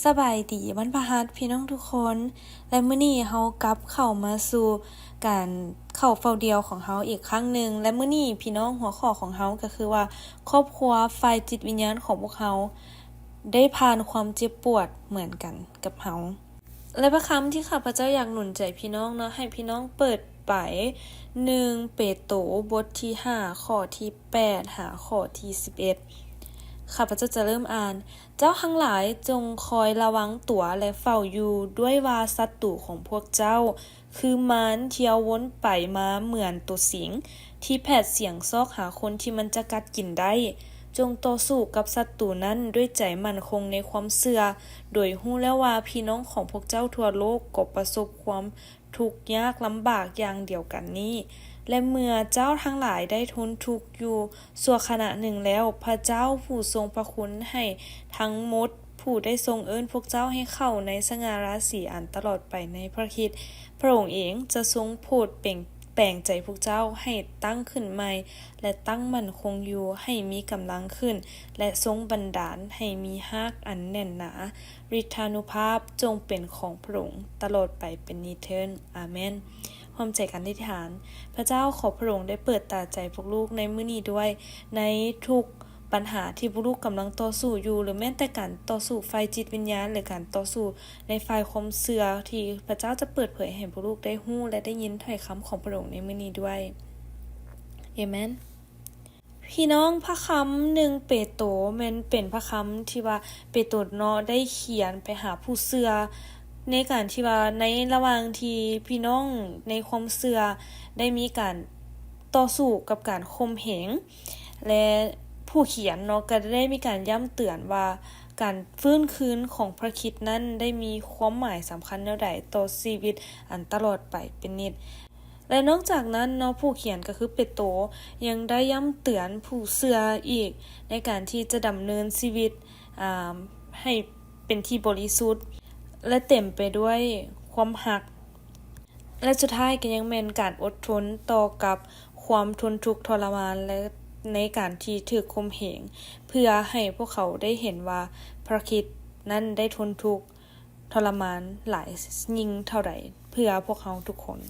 สบายดีวันพฤหัสพี่น้องทุกคนและมื้อนี้เฮากลับเข้ามาสู่การเข้าเฝ้าเดียวของเฮาอีกครั้งหนึ่งและมื้อนี้พี่น้องหัวข้อของเฮาก็คือว่าครอบครัวฝ่ายจิตวิญญาณของพวกเฮาได้ผ่านความเจ็บปวดเหมือนกันกับเฮาและพระคำที่ข้าพเจ้าอยากหนุนใจพี่น้องเนาะให้พี่น้องเปิดไป1เปโตรบทที่5ข้อที่8หาข้อที่11ข้าพเจ้าจะเริ่มอ่านเจ้าทั้งหลายจงคอยระวังตัวและเฝ้าอยู่ด้วยว่าศัตรูของพวกเจ้าคือมารเที่ยววนไปมาเหมือนตัวสิงที่แผดเสียงซอกหาคนที่มันจะกัดกินได้จงต่อสู้กับศัตรูนั้นด้วยใจมั่นคงในความเชื่อโดยรู้แล้วว่าพี่น้องของพวกเจ้าทั่วโลกก็ประสบความทุกข์ยากลำบากอย่างเดียวกันนี้และเมื่อเจ้าทั้งหลายได้ทนทุกข์อยู่ชั่วขณะหนึ่งแล้วพระเจ้าผู้ทรงพระคุณให้ทั้งหมดผู้ได้ทรงเอิ้นพวกเจ้าให้เข้าในสง่าราศีอันตลอดไปในพระคริสต์พระองค์เองจะทรงโปรดแปลงใจพวกเจ้าให้ตั้งขึ้นใหม่และตั้งมั่นคงอยู่ให้มีกำลังขึ้นและทรงบันดาลให้มีรากอันแน่นหนาฤทธานุภาพจงเป็นของพระองค์ตลอดไปเป็นนิเทินอาเมนความใจกันอธิษฐานพระเจ้าขอพระองค์ได้เปิดตาใจพวกลูกในมื้อนี้ด้วยในทุกปัญหาที่พวกลูกกำลังต่อสู้อยู่หรือแม้แต่การต่อสู้ฝ่ายจิตวิญญาณหรือการต่อสู้ในฝ่ายความเชื่อที่พระเจ้าจะเปิดเผยให้พวกลูกได้รู้และได้ยินถ้อยคำของพระองค์ในมื้อนี้ด้วยเอเมนพี่น้องพระคำ1เปโตรแม่นเป็นพระคำที่ว่าเปโตรเนาะได้เขียนไปหาผู้เชื่อในการที่ว่าในระหว่างที่พี่น้องในความเชื่อได้มีการต่อสู้กับการข่มเหงและผู้เขียนเนาะก็ได้มีการย้ำเตือนว่าการฟื้นคืนของพระคริสต์นั้นได้มีความหมายสำคัญแนวใดต่อชีวิตอันตลอดไปเป็นนิจและนอกจากนั้นเนาะผู้เขียนก็คือเปโตรยังได้ย้ำเตือนผู้เชื่ออีกในการที่จะดำเนินชีวิตให้เป็นที่บริสุทธิ์และเต็มไปด้วยความรักและสุดท้ายก็ยังแม่นการอดทนต่อกับความทนทุกข์ทรมานและในการที่ถูกข่มเหงเพื่อให้พวกเขาได้เห็นว่าพระคริสต์นั้นได้ทนทุกข์ทรมานหลายยิ่งเท่าใดเพื่อพวกเขาทุกคน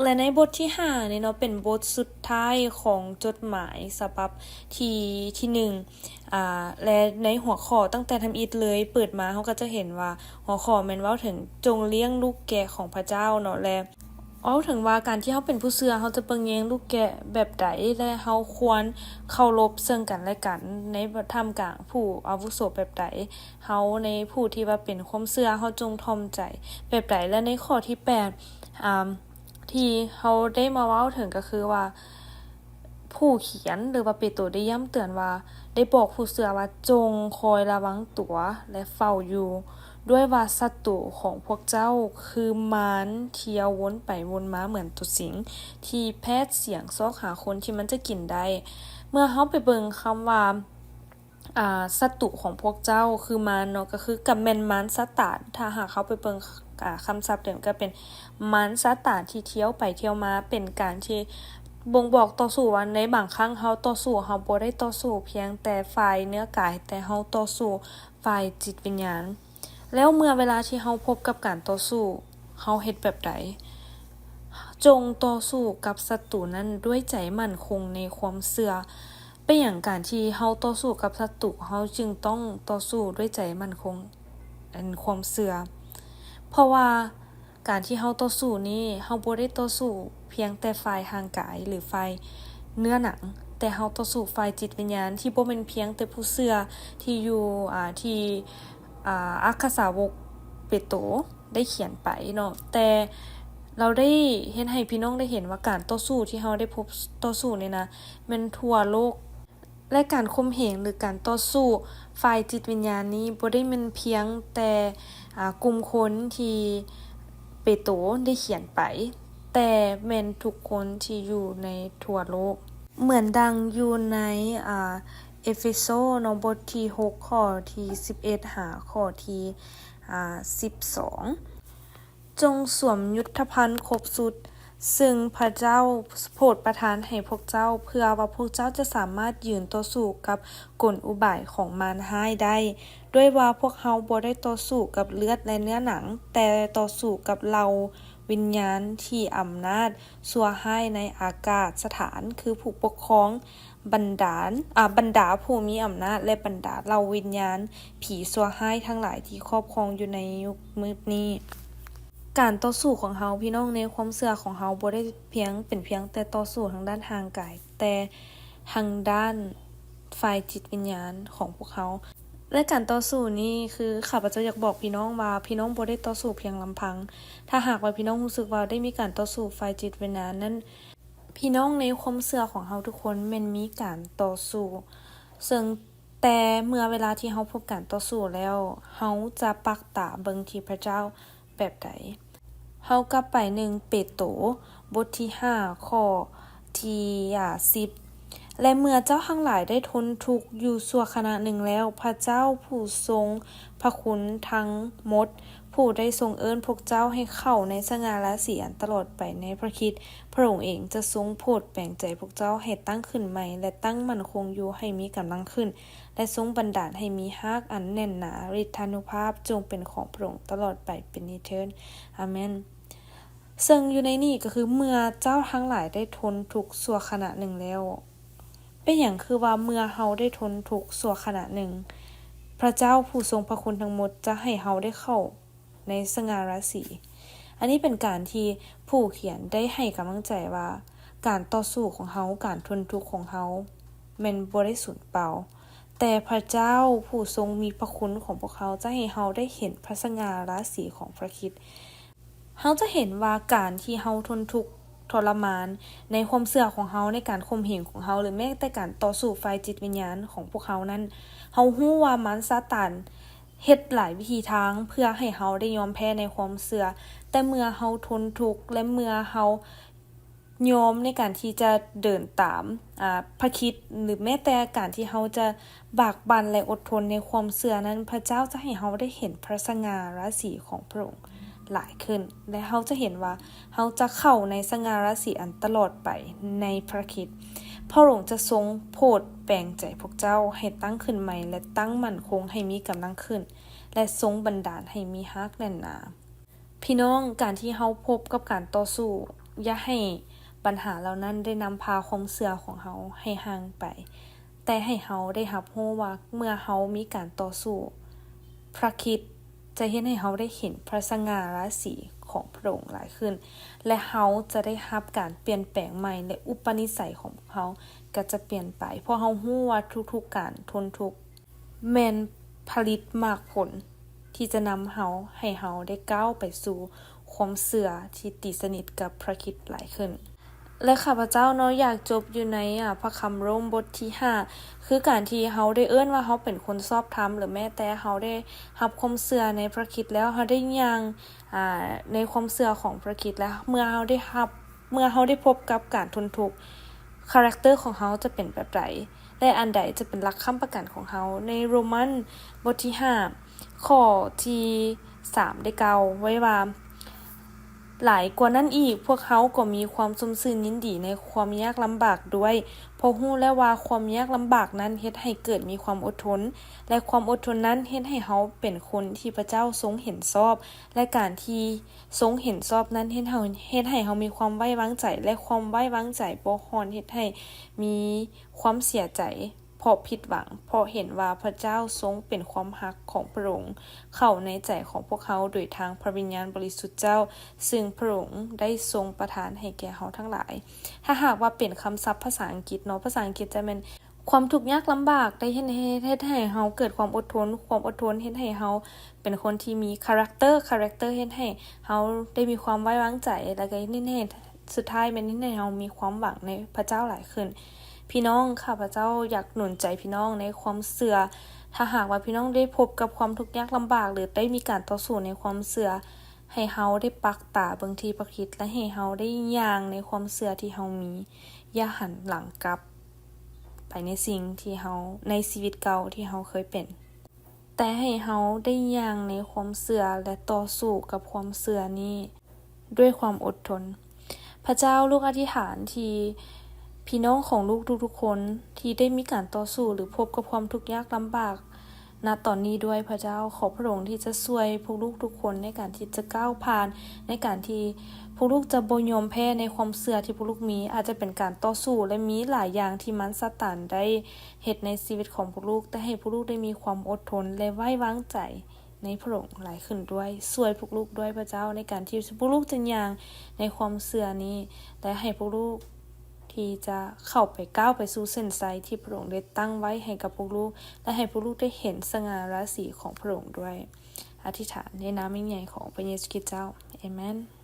และในบทที่5นี่เนาะเป็นบทสุดท้ายของจดหมายฉบับที่1และในหัวข้อตั้งแต่ทำอิฐเลยเปิดมาเฮาก็จะเห็นว่าหัวข้อแม่นเว้าถึงจงเลี้ยงลูกแกะของพระเจ้าเนาะและถึงว่าการที่เฮาเป็นผู้เชื่อเฮาจะเบิ่งแยงลูกแกะแบบใดและเฮาควรเคารพซึ่งกันและกันในท่ามกลางผู้อาวุโสแบบใดเฮาในผู้ที่ว่าเป็นความเชื่อเฮาจงถ่อมใจแบบใดและในข้อที่8ที่เขาได้มาเว้าถึงก็คือว่าผู้เขียนหรือว่าเปโตรได้ย้ำเตือนว่าได้บอกผู้เชื่อว่าจงคอยระวังตัวและเฝ้าอยู่ด้วยว่าศัตรูของพวกเจ้าคือมารเที่ยววนไปวนมาเหมือนตัวสิงที่แพทย์เสียงซอกหาคนที่มันจะกินได้เมื่อเฮาไปเบิ่งคำว่าศัตรูของพวกเจ้าคือมารเนาะก็คือกับแม่นมารซาตานถ้าหากเขาไปเบิ่งคำศัพท์เดิมก็เป็นมารซาตานที่เที่ยวไปเที่ยวมาเป็นการที่บ่งบอกต่อสู้ว่าในบางครั้งเฮาต่อสู้เฮาบ่ได้ต่อสู้เพียงแต่ฝ่ายเนื้อกายแต่เฮาต่อสู้ฝ่ายจิตวิญญาณแล้วเมื่อเวลาที่เฮาพบกับการต่อสู้เฮาเฮ็ดแบบใดจงต่อสู้กับศัตรูนั้นด้วยใจมั่นคงในความเชื่อเป็นหยังการที่เฮาต่อสู้กับศัตรูเฮาจึงต้องต่อสู้ด้วยใจมั่นคงอันความเชื่อเพราะว่าการที่เฮาต่อสู้นี้เฮาบ่ได้ต่อสู้เพียงแต่ฝ่ายร่างกายหรือฝ่ายเนื้อหนังแต่เฮาต่อสู้ฝ่ายจิตวิญญาณที่บ่แม่นเพียงแต่ผู้เชื่อที่อยู่ที่อัครสาวกเปโตรได้เขียนไปเนาะแต่เราได้เห็นให้พี่น้องได้เห็นว่าการต่อสู้ที่เฮาได้พบต่อสู้นี่นะแม่นทั่วโลกและการข่มเหงหรือการต่อสู้ฝ่ายจิตวิญญาณนี้บ่ได้แม่นเพียงแต่กลุ่มคนที่เปโตรได้เขียนไปแต่แม่นทุกคนที่อยู่ในทั่วโลกเหมือนดังอยู่ในเอเฟโซเนาะบทที่6ข้อที่11หาข้อที่12จงสวมยุทธภัณฑ์ครบสุด ซึ่งพระเจ้าโปรดประทานให้พวกเจ้าเพื่อว่าพวกเจ้าจะสามารถยืนต่อสู้กับกลอุบายของมารร้ายได้ด้วยว่าพวกเฮาบ่ได้ต่อสู้กับเลือดและเนื้อหนังแต่ต่อสู้กับเหล่าวิญญาณที่อำนาจชั่วร้ายในอากาศสถานคือผู้ปกครองบรรดาผู้มีอำนาจและบรรดาเหล่าวิญญาณผีชั่วร้ายทั้งหลายที่ครอบครองอยู่ในยุคมืดนี้การต่อสู้ของเฮาพี่น้องในความเชื่อของเฮาบ่ได้เป็นเพียงแต่ต่อสู้ทางด้านทางกายแต่ทางด้านฝ่ายจิตวิญญาณของพวกเขาและการต่อสู้นี้คือข้าพเจ้าอยากบอกพี่น้องว่าพี่น้องบ่ได้ต่อสู้เพียงลำพังถ้าหากว่าพี่น้องรู้สึกว่าได้มีการต่อสู้ฝ่ายจิตวิญญาณนั้นพี่น้องในความเชื่อของเฮาทุกคนแม่นมีการต่อสู้ซึ่งแต่เมื่อเวลาที่เฮาพบการต่อสู้แล้วเฮาจะปักตาเบิ่งที่พระเจ้าแบบใดเฮากลับไป1เปโตรบทที่5ข้อที่10และเมื่อเจ้าทั้งหลายได้ทนทุกข์อยู่ชั่วขณะหนึ่งแล้วพระเจ้าผู้ทรงพระคุณทั้งหมดผู้ได้ทรงเอิ้นพวกเจ้าให้เข้าในสง่าราศีอันตลอดไปในพระคริสต์พระองค์เองจะทรงโปรดแปลงใจพวกเจ้าให้ตั้งขึ้นใหม่และตั้งมั่นคงอยู่ให้มีกำลังขึ้นและทรงบันดาลให้มีรากอันแน่นหนาฤทธานุภาพจงเป็นของพระองค์ตลอดไปเป็นนิเทินอาเมนซึ่งอยู่ในนี้ก็คือเมื่อเจ้าทั้งหลายได้ทนทุกข์ชั่วขณะหนึ่งแล้วเป็นอย่างคือว่าเมื่อเฮาได้ทนทุกข์ชั่วขณะหนึ่งพระเจ้าผู้ทรงพระคุณทั้งหมดจะให้เฮาได้เข้าในสง่าราศีอันนี้เป็นการที่ผู้เขียนได้ให้กำลังใจว่าการต่อสู้ของเฮาการทนทุกข์ของเฮาแม่นบ่ได้สูญเปล่าแต่พระเจ้าผู้ทรงมีพระคุณของพวกเขาจะให้เฮาได้เห็นพระสง่าราศีของพระคริสต์เฮาจะเห็นว่าการที่เฮาทนทุกข์ทรมานในความเชื่อของเฮาในการข่มเหงของเฮาหรือแม้แต่การต่อสู้ฝ่ายจิตวิญญาณของพวกเขานั้นเฮาฮู้ว่ามันซาตานเฮ็ดหลายวิธีทางเพื่อให้เฮาได้ยอมแพ้ในความเชื่อแต่เมื่อเฮาทนทุกข์และเมื่อเฮายอมในการที่จะเดินตามพระคริสต์หรือแม้แต่การที่เฮาจะบากบั่นและอดทนในความเชื่อนั้นพระเจ้าจะให้เฮาได้เห็นพระสง่าราศีของพระองค์หลายขึ้นและเฮาจะเห็นว่าเฮาจะเข้าในสง่าราศีอันตลอดไปในพระคริสต์พระองค์จะทรงโปรดแปลงใจพวกเจ้าให้ตั้งขึ้นใหม่และตั้งมั่นคงให้มีกำลังขึ้นและทรงบันดาลให้มีรากแน่นหนาพี่น้องการที่เฮาพบกับการต่อสู้อย่าให้ปัญหาเหล่านั้นได้นำพาความเชื่อของเฮาให้ห่างไปแต่ให้เฮาได้รับรู้ว่าเมื่อเฮามีการต่อสู้พระคริสต์จะเฮ็ดให้เฮาได้เห็นพระสง่าราศีของพระองค์หลายขึ้นและเฮาจะได้รับการเปลี่ยนแปลงใหม่และอุปนิสัยของเฮาก็จะเปลี่ยนไปเพราะเฮารู้ว่าทุกๆการทนทุกข์แม่นผลิตมากผลที่จะนำเฮาให้เฮาได้ก้าวไปสู่ความเชื่อที่ติดสนิทกับพระคริสต์หลายขึ้นและข้าพเจ้าเนาะอยากจบอยู่ในพระคำโรมบทที่5คือการที่เฮาได้เอิ้นว่าเฮาเป็นคนชอบธรรมหรือแม้แต่เฮาได้รับความเชื่อในพระคริสต์แล้วเฮาได้ย่างในความเชื่อของพระคริสต์แล้วเมื่อเฮาได้พบกับการทนทุกข์คาแรคเตอร์ของเฮาจะเป็นแบบใดและอันใดจะเป็นหลักค้ำประกันของเฮาในโรมันบทที่5ข้อที่3ได้กล่าวไว้ว่าหลายกว่านั้นอีกพวกเขาก็มีความสมซื่นยินดีในความยากลำบากด้วยเพราะรู้แล้วว่าความยากลำบากนั้นเฮ็ดให้เกิดมีความอดทนและความอดทนนั้นเฮ็ดให้เฮาเป็นคนที่พระเจ้าทรงเห็นชอบและการที่ทรงเห็นชอบนั้นเฮ็ดให้เฮามีความไว้วางใจและความไว้วางใจบ่ฮ้อนเฮ็ดให้มีความเสียใจเพราะผิดหวังเพราะเห็นว่าพระเจ้าทรงเป็นความรักของพระองค์เข้าในใจของพวกเขาโดยทางพระวิญญาณบริสุทธิ์เจ้าซึ่งพระองค์ได้ทรงประทานให้แก่เฮาทั้งหลายถ้าหากว่าเป็นคำศัพท์ภาษาอังกฤษเนาะภาษาอังกฤษจะเป็นความทุกข์ยากลำบากได้เฮ็ดให้เฮาเกิดความอดทนเฮ็ดให้เฮาเป็นคนที่มีคาแรคเตอร์เฮ็ดให้เฮาได้มีความไว้วางใจแล้วก็เฮ็ดให้สุดท้ายแม่นเฮ็ดให้เฮามีความหวังในพระเจ้าหลายขึ้นพี่น้องข้าพเจ้าอยากหนุนใจพี่น้องในความเชื่อถ้าหากว่าพี่น้องได้พบกับความทุกข์ยากลำบากหรือได้มีการต่อสู้ในความเชื่อให้เฮาได้ปักตาเบิ่งที่พระคริสต์และให้เฮาได้ย่างในความเชื่อที่เฮามีอย่าหันหลังกลับไปในสิ่งที่เฮาในชีวิตเก่าที่เฮาเคยเป็นแต่ให้เฮาได้ย่างในความเชื่อและต่อสู้กับความเชื่อนี้ด้วยความอดทนพ พระเจ้าลูกอธิษฐานที่พี่น้องของลูกทุกๆคนที่ได้มีการต่อสู้หรือพบกับความทุกข์ยากลำบากณตอนนี้ด้วยพระเจ้าขอพระองค์ที่จะช่วยพวกลูกทุกคนในการที่จะก้าวผ่านในการที่พวกลูกจะบ่ยอมแพ้ในความเชื่อที่พวกลูกมีอาจจะเป็นการต่อสู้และมีหลายอย่างที่มันซาตานได้เฮ็ดในชีวิตของพวกลูกแต่ให้พวกลูกได้มีความอดทนและไว้วางใจในพระองค์หลายขึ้นด้วยช่วยพวกลูกด้วยพระเจ้าในการที่พวกลูกจะย่างในความเชื่อนี้และให้พวกลูกที่จะเข้าไปก้าวไปสู่เส้นชัยที่พระองค์ได้ตั้งไว้ให้กับพวกลูกและให้พวกลูกได้เห็นสง่าราศีของพระองค์ด้วยอธิษฐานในนามยิ่งใหญ่ของพระเยซูคริสต์เจ้าอาเมน